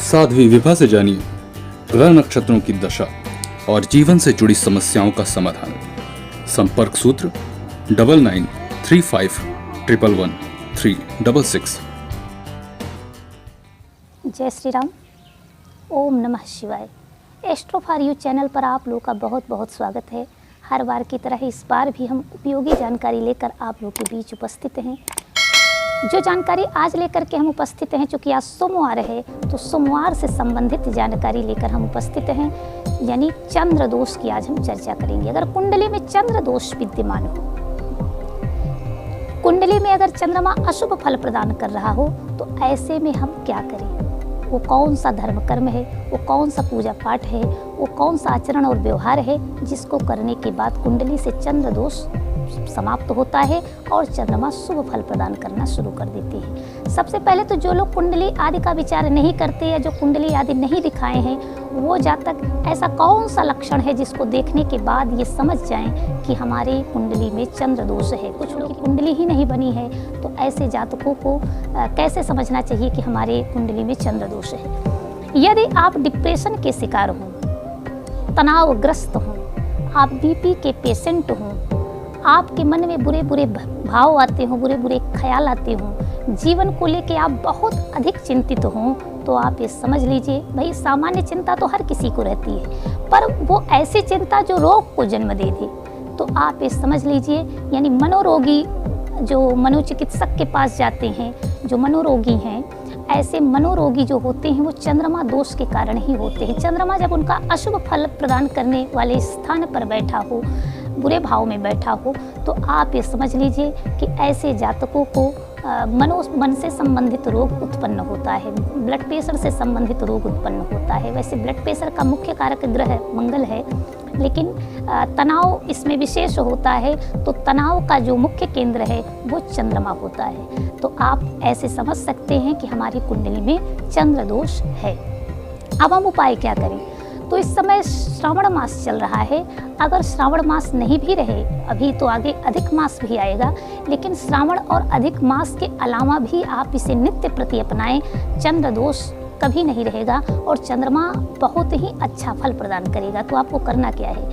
साध्वी विभा से जानिए ग्रह नक्षत्रों की दशा और जीवन से जुड़ी समस्याओं का समाधान। संपर्क सूत्र 9935111366। जय श्री राम। ओम नमः शिवाय। एस्ट्रो फॉर यू चैनल पर आप लोगों का बहुत बहुत स्वागत है। हर बार की तरह इस बार भी हम उपयोगी जानकारी लेकर आप लोगों के बीच उपस्थित हैं। जो जानकारी आज लेकर के हम उपस्थित हैं, चूँकि आज सोमवार है तो सोमवार से संबंधित जानकारी लेकर हम उपस्थित हैं, यानी चंद्र दोष की आज हम चर्चा करेंगे। अगर कुंडली में चंद्र दोष विद्यमान हो, कुंडली में अगर चंद्रमा अशुभ फल प्रदान कर रहा हो, तो ऐसे में हम क्या करें? वो कौन सा धर्म कर्म है, वो कौन सा पूजा पाठ है, वो कौन सा आचरण और व्यवहार है जिसको करने के बाद कुंडली से चंद्र दोष समाप्त होता है और चंद्रमा शुभ फल प्रदान करना शुरू कर देते हैं। सबसे पहले तो जो लोग कुंडली आदि का विचार नहीं करते या जो कुंडली आदि नहीं दिखाए हैं, वो जातक ऐसा कौन सा लक्षण है जिसको देखने के बाद ये समझ जाएं कि हमारे कुंडली में चंद्र दोष है। कुछ लोग की कुंडली ही नहीं बनी है, तो ऐसे जातकों को कैसे समझना चाहिए कि हमारे कुंडली में चंद्र दोष है। यदि आप डिप्रेशन के शिकार हों, तनावग्रस्त हों, आप बीपी के पेशेंट हों, आपके मन में बुरे बुरे भाव आते हों, बुरे बुरे ख्याल आते हों, जीवन को लेके आप बहुत अधिक चिंतित हों, तो आप ये समझ लीजिए भाई, सामान्य चिंता तो हर किसी को रहती है, पर वो ऐसी चिंता जो रोग को जन्म दे दे, तो आप ये समझ लीजिए, यानी मनोरोगी जो मनोचिकित्सक के पास जाते हैं, जो मनोरोगी हैं, ऐसे मनोरोगी जो होते हैं वो चंद्रमा दोष के कारण ही होते हैं। चंद्रमा जब उनका अशुभ फल प्रदान करने वाले स्थान पर बैठा हो, बुरे भाव में बैठा हो, तो आप ये समझ लीजिए कि ऐसे जातकों को मन से संबंधित रोग उत्पन्न होता है, ब्लड प्रेशर से संबंधित रोग उत्पन्न होता है। वैसे ब्लड प्रेशर का मुख्य कारक ग्रह मंगल है, लेकिन तनाव इसमें विशेष होता है, तो तनाव का जो मुख्य केंद्र है वो चंद्रमा होता है। तो आप ऐसे समझ सकते हैं कि हमारी कुंडली में चंद्र दोष है। अब हम उपाय क्या करें? तो इस समय श्रावण मास चल रहा है। अगर श्रावण मास नहीं भी रहे, अभी तो आगे अधिक मास भी आएगा, लेकिन श्रावण और अधिक मास के अलावा भी आप इसे नित्य प्रति अपनाएं। चंद्र दोष कभी नहीं रहेगा और चंद्रमा बहुत ही अच्छा फल प्रदान करेगा। तो आपको करना क्या है?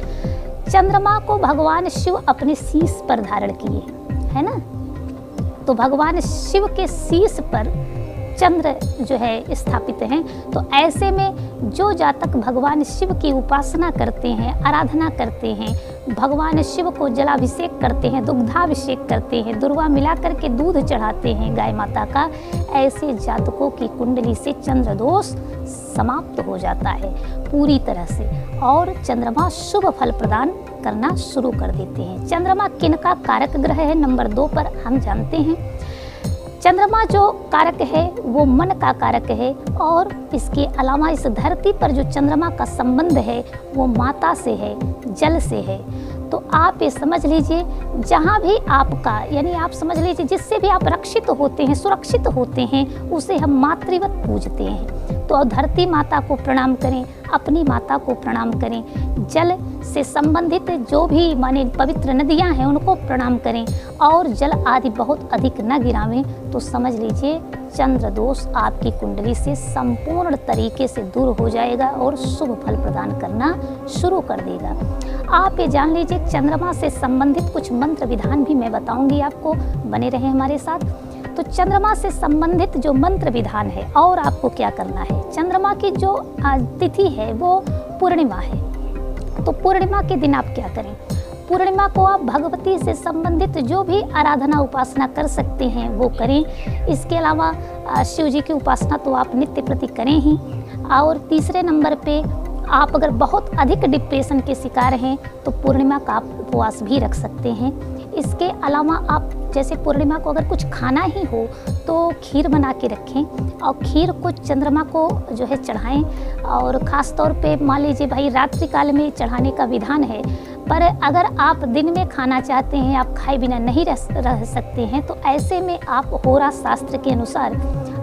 चंद्रमा को भगवान शिव अपने शीश पर धारण किए, है ना? तो भगवान शिव के शीश पर चंद्र जो है स्थापित हैं। तो ऐसे में जो जातक भगवान शिव की उपासना करते हैं, आराधना करते हैं, भगवान शिव को जलाभिषेक करते हैं, दुग्धाभिषेक करते हैं, दुर्वा मिला करके दूध चढ़ाते हैं गाय माता का, ऐसे जातकों की कुंडली से चंद्र दोष समाप्त हो जाता है पूरी तरह से और चंद्रमा शुभ फल प्रदान करना शुरू कर देते हैं। चंद्रमा किनका कारक ग्रह है? नंबर 2 पर हम जानते हैं चंद्रमा जो कारक है वो मन का कारक है, और इसके अलावा इस धरती पर जो चंद्रमा का संबंध है वो माता से है, जल से है। तो आप ये समझ लीजिए, जहाँ भी आपका, यानी आप समझ लीजिए जिससे भी आप रक्षित होते हैं, सुरक्षित होते हैं, उसे हम मातृवत पूजते हैं। तो धरती माता को प्रणाम करें, अपनी माता को प्रणाम करें, जल से संबंधित जो भी माने पवित्र नदियां हैं उनको प्रणाम करें, और जल आदि बहुत अधिक न गिरावें। तो समझ लीजिए चंद्र दोष आपकी कुंडली से संपूर्ण तरीके से दूर हो जाएगा और शुभ फल प्रदान करना शुरू कर देगा। आप ये जान लीजिए, चंद्रमा से संबंधित कुछ मंत्र विधान भी मैं बताऊंगी आपको, बने रहें हमारे साथ। तो चंद्रमा से संबंधित जो मंत्र विधान है, और आपको क्या करना है, चंद्रमा की जो तिथि है वो पूर्णिमा है। तो पूर्णिमा के दिन आप क्या करें? पूर्णिमा को आप भगवती से संबंधित जो भी आराधना उपासना कर सकते हैं वो करें। इसके अलावा शिव जी की उपासना तो आप नित्य प्रति करें ही। और तीसरे नंबर पे आप अगर बहुत अधिक डिप्रेशन के शिकार हैं तो पूर्णिमा का आप उपवास भी रख सकते हैं। इसके अलावा आप जैसे पूर्णिमा को अगर कुछ खाना ही हो तो खीर बना के रखें और खीर को चंद्रमा को जो है चढ़ाएं। और ख़ास तौर पे मान लीजिए भाई रात्रि काल में चढ़ाने का विधान है, पर अगर आप दिन में खाना चाहते हैं, आप खाए बिना नहीं रह सकते हैं, तो ऐसे में आप होरा शास्त्र के अनुसार,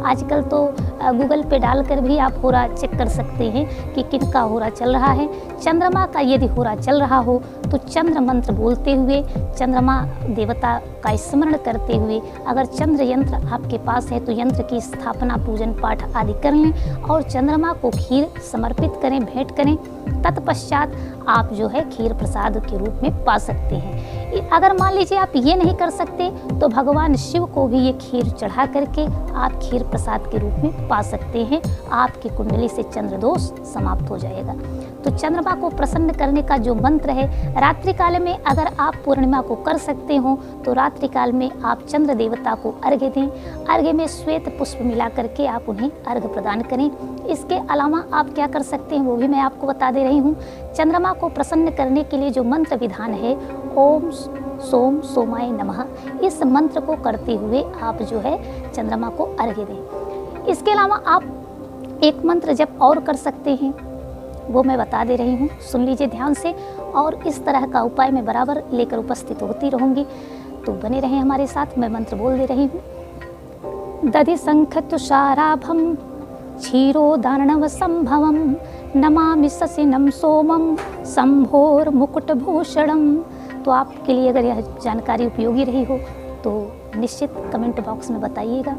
आजकल तो गूगल पे डालकर भी आप होरा चेक कर सकते हैं कि किनका होरा चल रहा है। चंद्रमा का यदि होरा चल रहा हो तो चंद्र मंत्र बोलते हुए, चंद्रमा देवता का स्मरण करते हुए, अगर चंद्र यंत्र आपके पास है तो यंत्र की स्थापना, पूजन पाठ आदि कर लें और चंद्रमा को खीर समर्पित करें, भेंट करें। तत्पश्चात आप जो है खीर प्रसाद के रूप में पा सकते हैं। अगर मान लीजिए आप ये नहीं कर सकते तो भगवान शिव को भी ये खीर चढ़ा करके आप खीर प्रसाद के रूप में पा सकते हैं। आपकी कुंडली से चंद्र दोष समाप्त हो जाएगा। तो चंद्रमा को प्रसन्न करने का जो मंत्र है, रात्रि काल में अगर आप पूर्णिमा को कर सकते हो तो रात्रि काल में आप चंद्र देवता को अर्घ्य दें। अर्घ्य में श्वेत पुष्प मिला करके आप उन्हें अर्घ्य प्रदान करें। इसके अलावा आप क्या कर सकते हैं वो भी मैं आपको बता दे रही हूँ। चंद्रमा को प्रसन्न करने के लिए जो मंत्र विधान है, ओम सोम सोमाय नमः, इस मंत्र को करते हुए आप जो है चंद्रमा को अर्घ्य दें। इसके अलावा आप एक मंत्र जप और कर सकते हैं, वो मैं बता दे रही हूँ, सुन लीजिए ध्यान से। और इस तरह का उपाय मैं बराबर लेकर उपस्थित होती रहूँगी, तो बने रहें हमारे साथ। मैं मंत्र बोल दे रही हूँ। दधि शंख तुषाराभम क्षीरोदार्णव संभवम नमामि शशिनम सोमम शंभोर मुकुटभूषणम। तो आपके लिए अगर यह जानकारी उपयोगी रही हो तो निश्चित कमेंट बॉक्स में बताइएगा।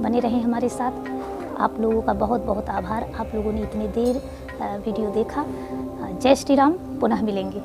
बने रहें हमारे साथ। आप लोगों का बहुत बहुत आभार, आप लोगों ने इतनी देर वीडियो देखा। जय श्री राम, पुनः मिलेंगे।